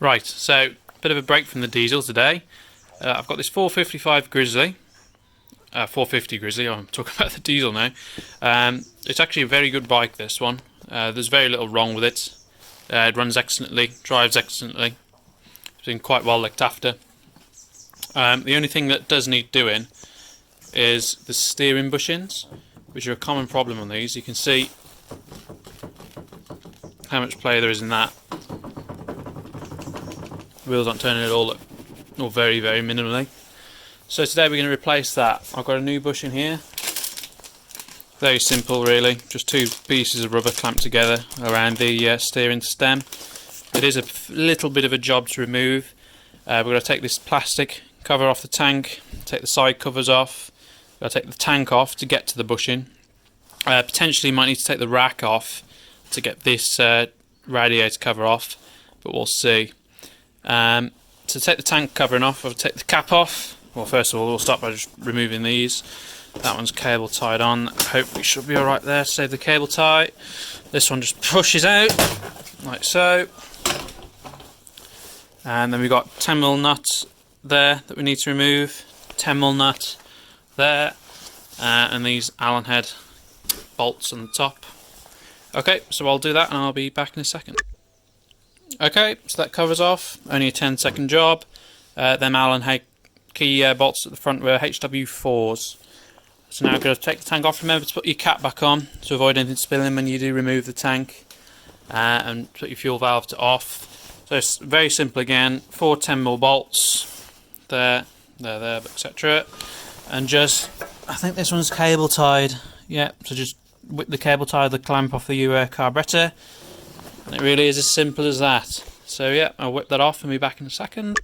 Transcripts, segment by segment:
Right, so bit of a break from the diesel today. I've got this 455 Grizzly, 450 Grizzly. I'm talking about the diesel now. It's actually a very good bike, this one. There's very little wrong with it. It runs excellently, drives excellently. It's been quite well looked after. The only thing that does need doing is the steering bushings, which are a common problem on these. You can see how much play there is in that. Wheels aren't turning at all, or very, very minimally. So today we're going to replace that. I've got a new bushing here. Very simple, really. Just two pieces of rubber clamped together around the steering stem. It is a little bit of a job to remove. We're going to take this plastic cover off the tank, take the side covers off. We're going to take the tank off to get to the bushing. Potentially might need to take the rack off to get this radiator cover off, but we'll see. To take the tank covering off, I'll take the cap off. Well, first of all, we'll start by just removing these. That one's cable tied on. Hopefully should be alright there. Save the cable tie. This one just pushes out, like so. And then we've got 10mm nut there that we need to remove. 10mm nut there. And these Allen head bolts on the top. Okay, so I'll do that and I'll be back in a second. Okay, so that covers off. Only a 10-second job. Them Allen head key bolts at the front were HW4s. So now I'm going to take the tank off. Remember to put your cap back on to avoid anything spilling when you do remove the tank. And put your fuel valve to off. So it's very simple again. 4 10mm bolts. There, etc. And just, I think this one's cable tied. Yeah, so just whip the cable tie, the clamp off the carburetor. And it really is as simple as that. So yeah, I'll whip that off and be back in a second.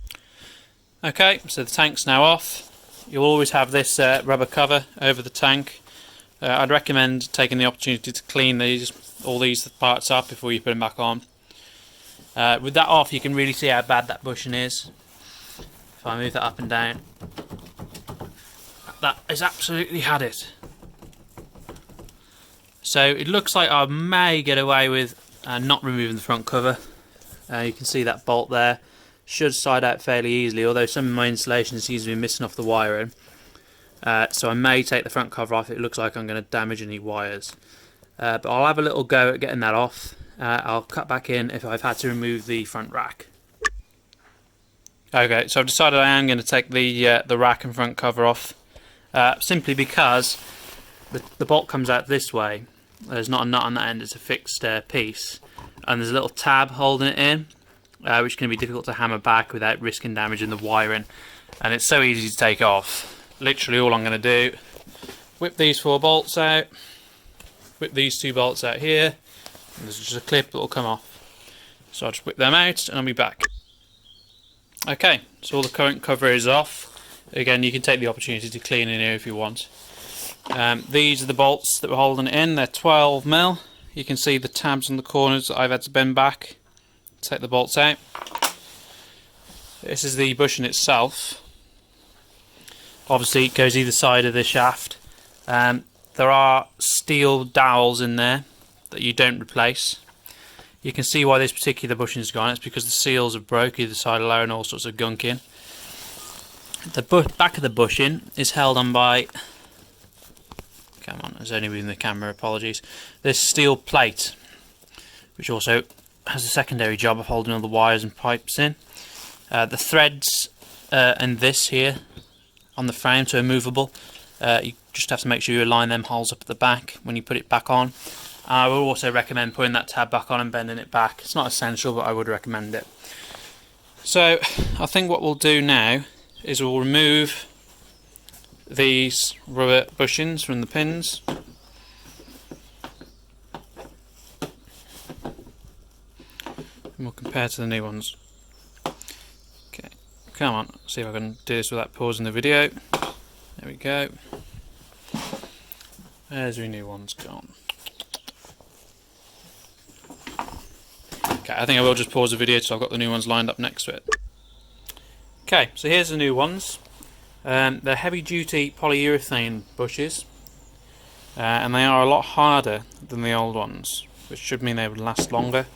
Okay, so the tank's now off. You'll always have this rubber cover over the tank. I'd recommend taking the opportunity to clean all these parts up before you put them back on. With that off, you can really see how bad that bushing is. If I move that up and down, that has absolutely had it. So it looks like I may get away with not removing the front cover. You can see that bolt there. Should slide out fairly easily, although some of my insulation seems to be missing off the wiring. So I may take the front cover off. It looks like I'm going to damage any wires. But I'll have a little go at getting that off. I'll cut back in if I've had to remove the front rack. Okay, so I've decided I am going to take the rack and front cover off. Simply because the bolt comes out this way. There's not a nut on that end, it's a fixed piece. And there's a little tab holding it in. Which can be difficult to hammer back without risking damaging the wiring, and it's so easy to take off. Literally all I'm going to do, whip these 4 bolts out, whip these 2 bolts out here, and there's just a clip that will come off. So I'll just whip them out and I'll be back. Okay, so all the current cover is off. Again, you can take the opportunity to clean in here if you want. These are the bolts that were holding it in. They're 12mm. You can see the tabs on the corners that I've had to bend back. Take the bolts out. This is the bushing itself. Obviously it goes either side of the shaft. There are steel dowels in there that you don't replace. You can see why this particular bushing is gone. It's because the seals have broke either side, allowing all sorts of gunk in. The back of the bushing is held on by, come on, it's only within the camera, apologies, this steel plate, which also has a secondary job of holding all the wires and pipes in. The threads and this here on the frame, so are movable. You just have to make sure you align them holes up at the back when you put it back on. I would also recommend putting that tab back on and bending it back. It's not essential, but I would recommend it. So I think what we'll do now is we'll remove these rubber bushings from the pins. And we'll compare to the new ones. Okay, come on, see if I can do this without pausing the video. There we go. There's our new ones gone. Okay, I think I will just pause the video so I've got the new ones lined up next to it. Okay, so here's the new ones. They're heavy duty polyurethane bushes. And they are a lot harder than the old ones, which should mean they would last longer.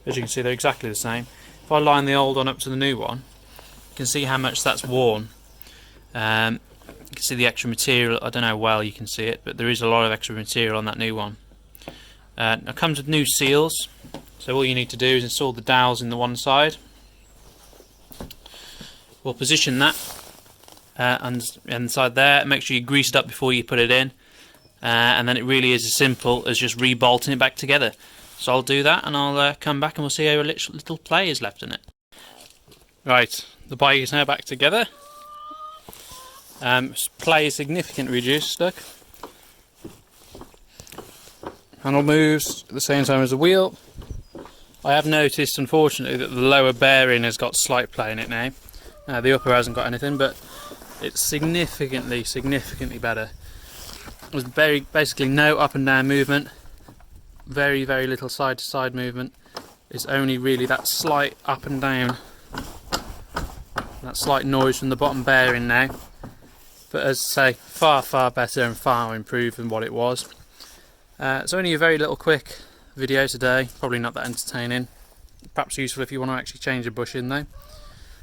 As you can see, they're exactly the same. if I line the old one up to the new one, you can see how much that's worn. You can see the extra material. I don't know how well you can see it, but there is a lot of extra material on that new one. It comes with new seals, so all you need to do is install the dowels in the one side. We'll position that inside there. Make sure you grease it up before you put it in, and then it really is as simple as just rebolting it back together. So I'll do that, and I'll come back and we'll see how little play is left in it. Right, the bike is now back together. Play is significantly reduced, look. Handle moves at the same time as the wheel. I have noticed, unfortunately, that the lower bearing has got slight play in it now. The upper hasn't got anything, but it's significantly better. There's basically no up and down movement. Very little side to side movement. It's only really that slight up and down, that slight noise from the bottom bearing now. But as I say, far better and far improved than what it was. It's only a very little quick video today, probably not that entertaining. Perhaps useful if you want to actually change a bushing though.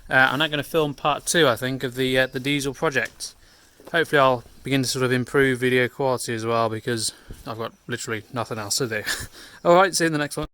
I'm now going to film part 2, I think, of the diesel project. Hopefully I'll begin to sort of improve video quality as well, because I've got literally nothing else to do. Alright, see you in the next one.